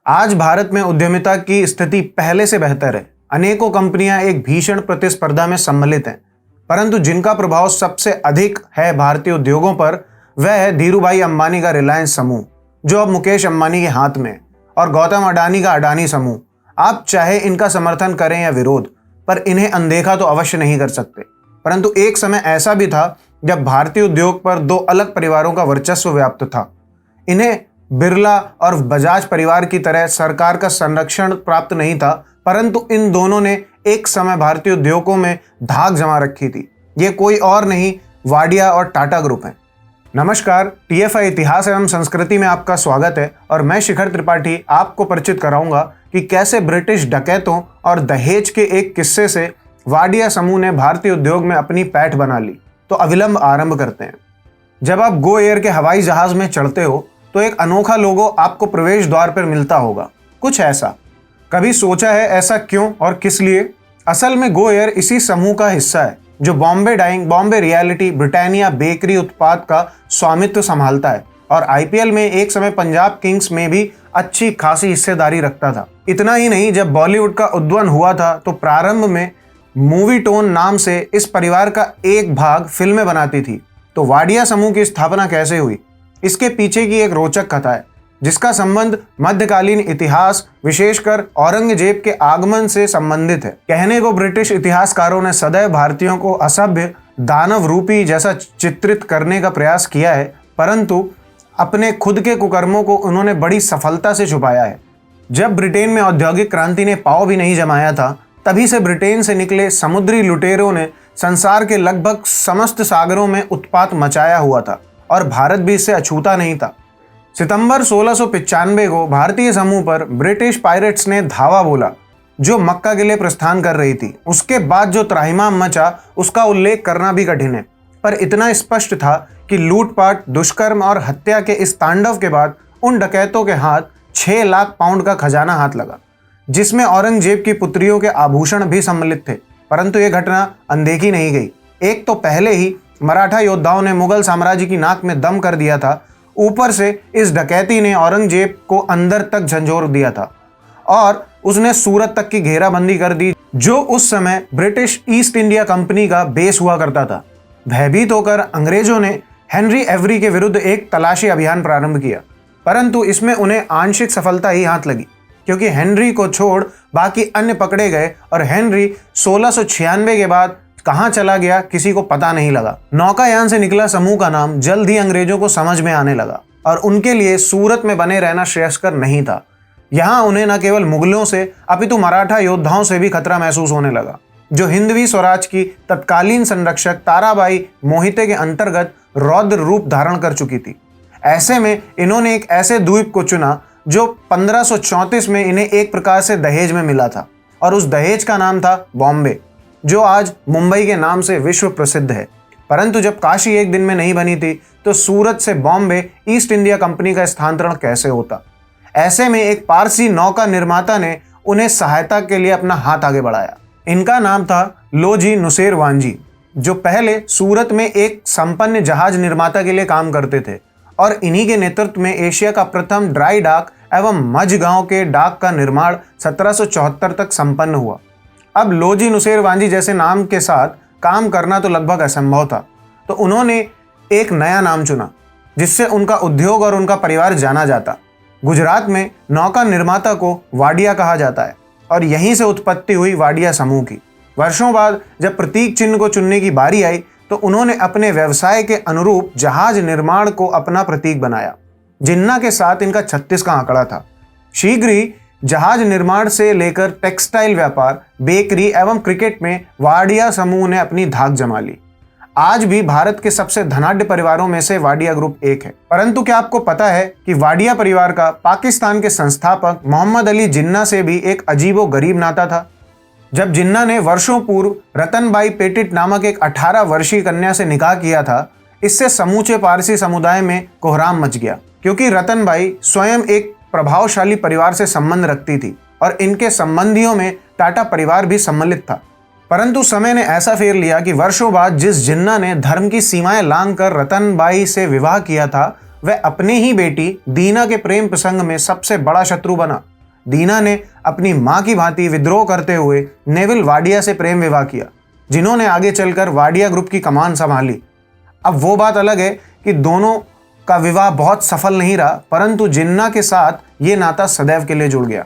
आज भारत में उद्यमिता की स्थिति पहले से बेहतर है। अनेकों कंपनियां एक भीषण प्रतिस्पर्धा में सम्मिलित हैं, परंतु जिनका प्रभाव सबसे अधिक है भारतीय उद्योगों पर, वह है धीरूभाई अंबानी का रिलायंस समूह, जो अब मुकेश अंबानी के हाथ में है, और गौतम अडानी का अडानी समूह। आप चाहे इनका समर्थन करें या विरोध, पर इन्हें अनदेखा तो अवश्य नहीं कर सकते। परंतु एक समय ऐसा भी था जब भारतीय उद्योग पर दो अलग परिवारों का वर्चस्व व्याप्त था। इन्हें बिरला और बजाज परिवार की तरह सरकार का संरक्षण प्राप्त नहीं था, परंतु इन दोनों ने एक समय भारतीय उद्योगों में धाक जमा रखी थी। ये कोई और नहीं, वाडिया और टाटा ग्रुप हैं। नमस्कार, टीएफआई इतिहास एवं संस्कृति में आपका स्वागत है और मैं शिखर त्रिपाठी आपको परिचित कराऊंगा कि कैसे ब्रिटिश डकैतों और दहेज के एक किस्से से वाडिया समूह ने भारतीय उद्योग में अपनी पैठ बना ली। तो अविलंब आरंभ करते हैं। जब आप गो एयर के हवाई जहाज में चढ़ते हो तो एक अनोखा लोगो आपको प्रवेश द्वार पर मिलता होगा, कुछ ऐसा। कभी सोचा है ऐसा क्यों और किस लिए? असल में गो एयर इसी समूह का हिस्सा है जो Bombay Dyeing, Bombay Realty, Britannia bakery उत्पाद का स्वामित्व संभालता है और आईपीएल में एक समय पंजाब किंग्स में भी अच्छी खासी हिस्सेदारी रखता था। इतना ही नहीं, जब बॉलीवुड का उद्भव हुआ था तो प्रारंभ में मूवी टोन नाम से इस परिवार का एक भाग फिल्में बनाती थी। तो वाडिया समूह की स्थापना कैसे हुई, इसके पीछे की एक रोचक कथा है जिसका संबंध मध्यकालीन इतिहास, विशेषकर औरंगजेब के आगमन से संबंधित है। कहने को ब्रिटिश इतिहासकारों ने सदैव भारतीयों को असभ्य, दानव रूपी जैसा चित्रित करने का प्रयास किया है, परंतु अपने खुद के कुकर्मों को उन्होंने बड़ी सफलता से छुपाया है। जब ब्रिटेन में औद्योगिक क्रांति ने पांव भी नहीं जमाया था, तभी से ब्रिटेन से निकले समुद्री लुटेरों ने संसार के लगभग समस्त सागरों में उत्पात मचाया हुआ था और भारत भी इससे अछूता नहीं था। सितंबर 1695 को भारतीय समूह पर ब्रिटिश पायरेट्स ने धावा बोला, जो मक्का के लिए प्रस्थान कर रही थी। उसके बाद जो त्राहिमाम मचा उसका उल्लेख करना भी कठिन है, पर इतना स्पष्ट था कि लूटपाट, दुष्कर्म और हत्या के इस तांडव के बाद उन डकैतों के हाथ 6 लाख पाउंड का खजाना हाथ लगा, जिसमें औरंगजेब की पुत्रियों के आभूषण भी सम्मिलित थे। परंतु यह घटना अनदेखी नहीं गई। एक तो पहले ही मराठा योद्धाओं ने मुगल साम्राज्य की नाक में दम कर दिया था, ऊपर से इस डकैती ने औरंगजेब को अंदर तक झंझोर दिया था और उसने सूरत तक की घेराबंदी कर दी, जो उस समय ब्रिटिश ईस्ट इंडिया कंपनी का बेस हुआ करता था। भयभीत होकर अंग्रेजों ने हेनरी एवरी के विरुद्ध एक तलाशी अभियान प्रारंभ किया, परंतु इसमें उन्हें आंशिक सफलता ही हाथ लगी, क्योंकि हेनरी को छोड़ बाकी अन्य पकड़े गए और हेनरी 1696 के बाद कहां चला गया किसी को पता नहीं लगा। नौकायान से निकला समूह का नाम जल्द ही अंग्रेजों को समझ में आने लगा और उनके लिए सूरत में बने रहना श्रेयस्कर नहीं था। यहां उन्हें न केवल मुगलों से अपितु मराठा योद्धाओं से भी खतरा महसूस होने लगा, जो हिंदवी स्वराज की तत्कालीन संरक्षक ताराबाई मोहिते के अंतर्गत रौद्र रूप धारण कर चुकी थी। ऐसे में इन्होंने एक ऐसे द्वीप को चुना जो 1534 में इन्हें एक प्रकार से दहेज में मिला था, और उस दहेज का नाम था बॉम्बे, जो आज मुंबई के नाम से विश्व प्रसिद्ध है। परंतु जब काशी एक दिन में नहीं बनी थी, तो सूरत से बॉम्बे ईस्ट इंडिया कंपनी का स्थानांतरण कैसे होता? ऐसे में एक पारसी नौका निर्माता ने उन्हें सहायता के लिए अपना हाथ आगे बढ़ाया। इनका नाम था लोजी नुसेर वांजी, जो पहले सूरत में एक संपन्न जहाज निर्माता के लिए काम करते थे और इन्हीं के नेतृत्व में एशिया का प्रथम ड्राई डाक एवं मझगांव के डाक का निर्माण 1774 तक संपन्न हुआ। अब लोजी नुसेर वांजी जैसे नाम के साथ काम करना तो लगभग असंभव था, तो उन्होंने एक नया नाम चुना जिससे उनका उद्योग और उनका परिवार जाना जाता। गुजरात में नौका निर्माता को वाडिया कहा जाता है और यहीं से उत्पत्ति हुई वाडिया समूह की। वर्षों बाद जब प्रतीक चिन्ह को चुनने की बारी आई, तो उन्होंने अपने व्यवसाय के अनुरूप जहाज निर्माण को अपना प्रतीक बनाया। जिन्ना के साथ इनका 36 का आंकड़ा था। शीघ्र ही जहाज निर्माण से लेकर टेक्सटाइल व्यापार, बेकरी एवं क्रिकेट में वाडिया समूह ने अपनी धाक जमा ली। आज भी भारत के सबसे धनाढ्य परिवारों में से वाडिया ग्रुप एक है। परंतु क्या आपको पता है कि वाडिया परिवार का पाकिस्तान के संस्थापक मोहम्मद अली जिन्ना से भी एक अजीबो गरीब नाता था? जब जिन्ना ने वर्षों पूर्व रतनबाई पेटिट नामक एक 18 वर्षीय कन्या से निकाह किया था, इससे समूचे पारसी समुदाय में कोहराम मच गया, क्योंकि रतनबाई स्वयं एक प्रभावशाली परिवार से संबंध रखती थी और इनके संबंधियों में टाटा परिवार भी सम्मिलित था। परंतु समय ने ऐसा फेर लिया कि वर्षों बाद जिस जिन्ना ने धर्म की सीमाएं लांघकर रतनबाई से विवाह किया था, वह अपनी ही बेटी दीना के प्रेम प्रसंग में सबसे बड़ा शत्रु बना। दीना ने अपनी मां की भांति विद्रोह करते हुए नेविल वाडिया से प्रेम विवाह किया, जिन्होंने आगे चलकर वाडिया ग्रुप की कमान संभाली। अब वो बात अलग है कि दोनों का विवाह बहुत सफल नहीं रहा, परंतु जिन्ना के साथ ये नाता सदैव के लिए जुड़ गया।